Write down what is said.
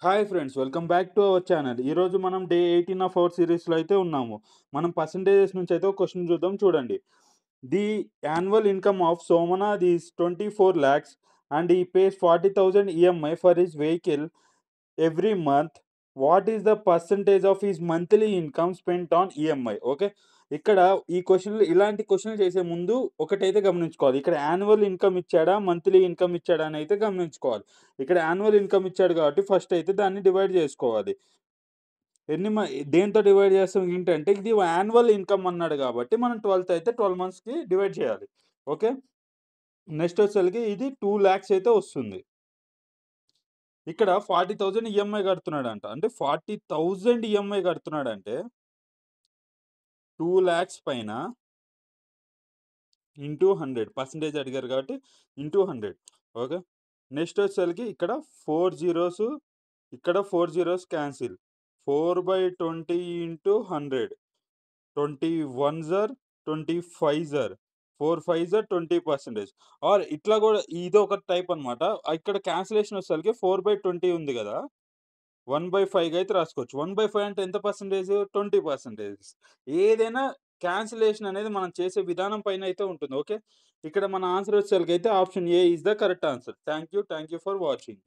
Hi friends, welcome back to our channel. ఈరోజు మనం day 18 of our సిరీస్‌లో అయితే ఉన్నాము. మనం పర్సెంటేజెస్ నుంచి అయితే ఒక క్వెషన్ చూద్దాం చూడండి. The annual income of Somnath is 24 lakhs and he pays 40,000 EMI for his vehicle every month. What is the percentage of his monthly income spent on EMI? Okay. ఇక్కడ ఈ క్వెషన్‌లు ఇలాంటి క్వెషన్‌లు చేసే ముందు ఒకటైతే గమనించుకోవాలి. ఇక్కడ యాన్యువల్ ఇన్‌కమ్ ఇచ్చాడా? మంత్లీ ఇన్‌కమ్ ఇచ్చాడా? అని అయితే గమనించుకోవాలి. ఇక్కడ యాన్యువల్ ఇన్‌కమ్ ఇచ్చాడు కాబట్టి ఫస్ట్ అయితే దాన్ని డివైడ్ చేసుకోవాలి. ఎన్ని మ దేనితో డివైడ్ చేస్తాం ఏంటంటే ఇది యాన్యువల్ ఇన్‌కమ్ అన్నాడు కాబట్టి మనం 12తో అయితే 12 మంత్స్‌కి డివైడ్ చేయాలి. ఓకే. నెక్స్ట్ వచ్చేసరికి ఇది 2,00,000 అయితే వస్తుంది. ఇక్కడ 40,000 ఈఎంఐ కడుతున్నాడంట. అంటే 40,000 ఈఎంఐ కడుతున్నాడంటే 2,00,000 పైన ఇంటూ 100 పర్సెంటేజ్ అడిగారు కాబట్టి ఇంటూ 100. ఓకే. నెక్స్ట్ వచ్చేసరికి ఇక్కడ 4 జీరోస్, ఇక్కడ 4 zeros cancel. 4/20 into 100. 20 ones or 20 fives or 4 fives or 20% or ఇట్లా కూడా ఇదొక టైప్ అన్నమాట. ఇక్కడ క్యాన్సిలేషన్ వచ్చేసరికి 4/20 ఉంది కదా! 1/5గా అయితే రాసుకోవచ్చు. 1/5 అంటే ఎంత పర్సెంటేజ్? 20%. ఏదైనా క్యాన్సిలేషన్ అనేది మనం చేసే విధానం పైన అయితే ఉంటుంది. ఓకే. ఇక్కడ మన ఆన్సర్ వచ్చేసరికైతే option A is the correct answer. Thank you for watching.